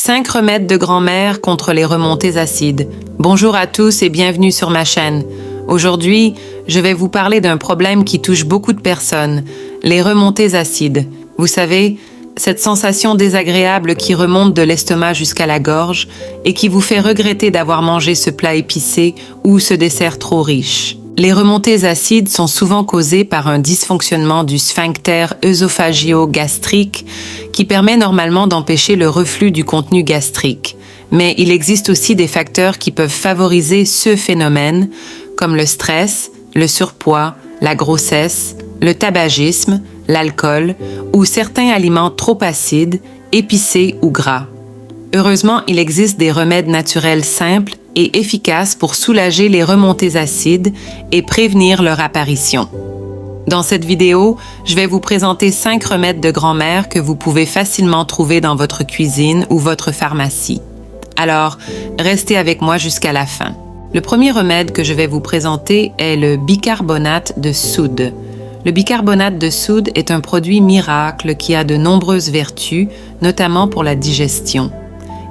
5 remèdes de grand-mère contre les remontées acides. Bonjour à tous et bienvenue sur ma chaîne. Aujourd'hui, je vais vous parler d'un problème qui touche beaucoup de personnes, les remontées acides. Vous savez, cette sensation désagréable qui remonte de l'estomac jusqu'à la gorge et qui vous fait regretter d'avoir mangé ce plat épicé ou ce dessert trop riche. Les remontées acides sont souvent causées par un dysfonctionnement du sphincter œsophagio-gastrique qui permet normalement d'empêcher le reflux du contenu gastrique. Mais il existe aussi des facteurs qui peuvent favoriser ce phénomène, comme le stress, le surpoids, la grossesse, le tabagisme, l'alcool ou certains aliments trop acides, épicés ou gras. Heureusement, il existe des remèdes naturels simples et efficaces pour soulager les remontées acides et prévenir leur apparition. Dans cette vidéo, je vais vous présenter 5 remèdes de grand-mère que vous pouvez facilement trouver dans votre cuisine ou votre pharmacie. Alors, restez avec moi jusqu'à la fin. Le premier remède que je vais vous présenter est le bicarbonate de soude. Le bicarbonate de soude est un produit miracle qui a de nombreuses vertus, notamment pour la digestion.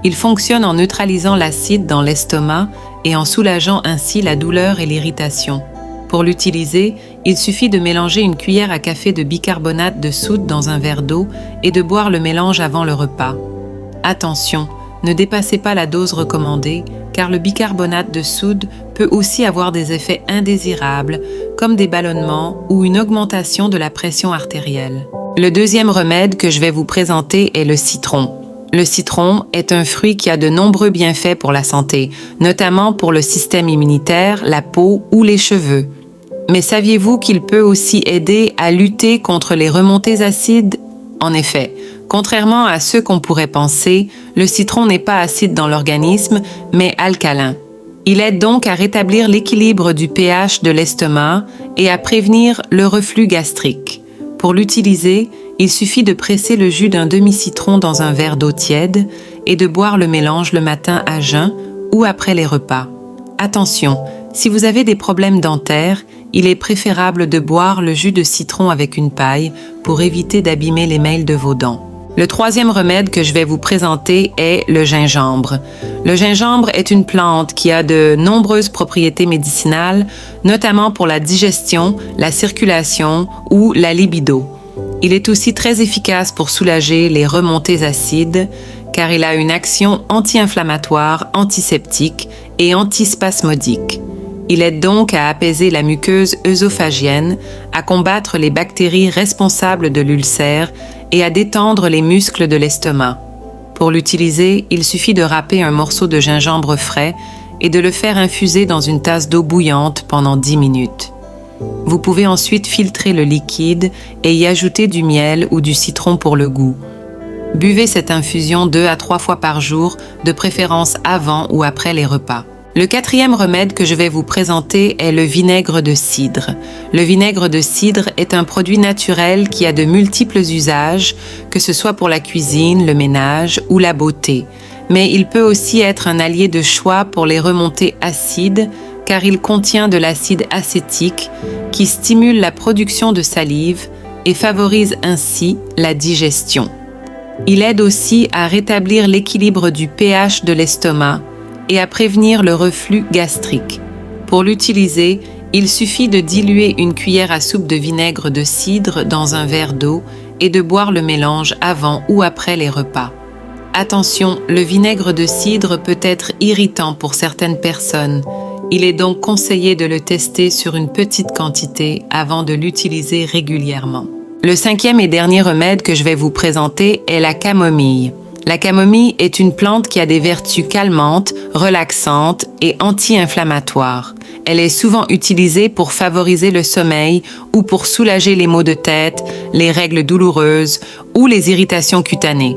Il fonctionne en neutralisant l'acide dans l'estomac et en soulageant ainsi la douleur et l'irritation. Pour l'utiliser, il suffit de mélanger une cuillère à café de bicarbonate de soude dans un verre d'eau et de boire le mélange avant le repas. Attention, ne dépassez pas la dose recommandée, car le bicarbonate de soude peut aussi avoir des effets indésirables, comme des ballonnements ou une augmentation de la pression artérielle. Le deuxième remède que je vais vous présenter est le citron. Le citron est un fruit qui a de nombreux bienfaits pour la santé, notamment pour le système immunitaire, la peau ou les cheveux. Mais saviez-vous qu'il peut aussi aider à lutter contre les remontées acides? En effet, contrairement à ce qu'on pourrait penser, le citron n'est pas acide dans l'organisme, mais alcalin. Il aide donc à rétablir l'équilibre du pH de l'estomac et à prévenir le reflux gastrique. Pour l'utiliser, il suffit de presser le jus d'un demi-citron dans un verre d'eau tiède et de boire le mélange le matin à jeun ou après les repas. Attention, si vous avez des problèmes dentaires, il est préférable de boire le jus de citron avec une paille pour éviter d'abîmer l'émail de vos dents. Le troisième remède que je vais vous présenter est le gingembre. Le gingembre est une plante qui a de nombreuses propriétés médicinales, notamment pour la digestion, la circulation ou la libido. Il est aussi très efficace pour soulager les remontées acides, car il a une action anti-inflammatoire, antiseptique et antispasmodique. Il aide donc à apaiser la muqueuse œsophagienne, à combattre les bactéries responsables de l'ulcère et à détendre les muscles de l'estomac. Pour l'utiliser, il suffit de râper un morceau de gingembre frais et de le faire infuser dans une tasse d'eau bouillante pendant 10 minutes. Vous pouvez ensuite filtrer le liquide et y ajouter du miel ou du citron pour le goût. Buvez cette infusion 2 à 3 fois par jour, de préférence avant ou après les repas. Le quatrième remède que je vais vous présenter est le vinaigre de cidre. Le vinaigre de cidre est un produit naturel qui a de multiples usages, que ce soit pour la cuisine, le ménage ou la beauté. Mais il peut aussi être un allié de choix pour les remontées acides, car il contient de l'acide acétique qui stimule la production de salive et favorise ainsi la digestion. Il aide aussi à rétablir l'équilibre du pH de l'estomac et à prévenir le reflux gastrique. Pour l'utiliser, il suffit de diluer une cuillère à soupe de vinaigre de cidre dans un verre d'eau et de boire le mélange avant ou après les repas. Attention, le vinaigre de cidre peut être irritant pour certaines personnes. Il est donc conseillé de le tester sur une petite quantité avant de l'utiliser régulièrement. Le cinquième et dernier remède que je vais vous présenter est la camomille. La camomille est une plante qui a des vertus calmantes, relaxantes et anti-inflammatoires. Elle est souvent utilisée pour favoriser le sommeil ou pour soulager les maux de tête, les règles douloureuses ou les irritations cutanées.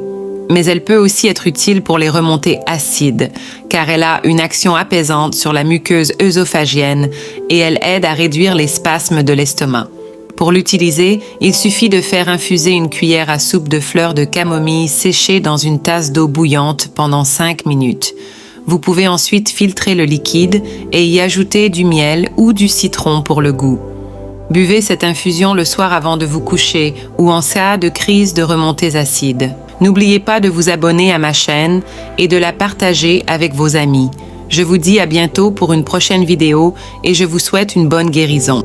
Mais elle peut aussi être utile pour les remontées acides, car elle a une action apaisante sur la muqueuse œsophagienne et elle aide à réduire les spasmes de l'estomac. Pour l'utiliser, il suffit de faire infuser une cuillère à soupe de fleurs de camomille séchées dans une tasse d'eau bouillante pendant 5 minutes. Vous pouvez ensuite filtrer le liquide et y ajouter du miel ou du citron pour le goût. Buvez cette infusion le soir avant de vous coucher ou en cas de crise de remontées acides. N'oubliez pas de vous abonner à ma chaîne et de la partager avec vos amis. Je vous dis à bientôt pour une prochaine vidéo et je vous souhaite une bonne guérison.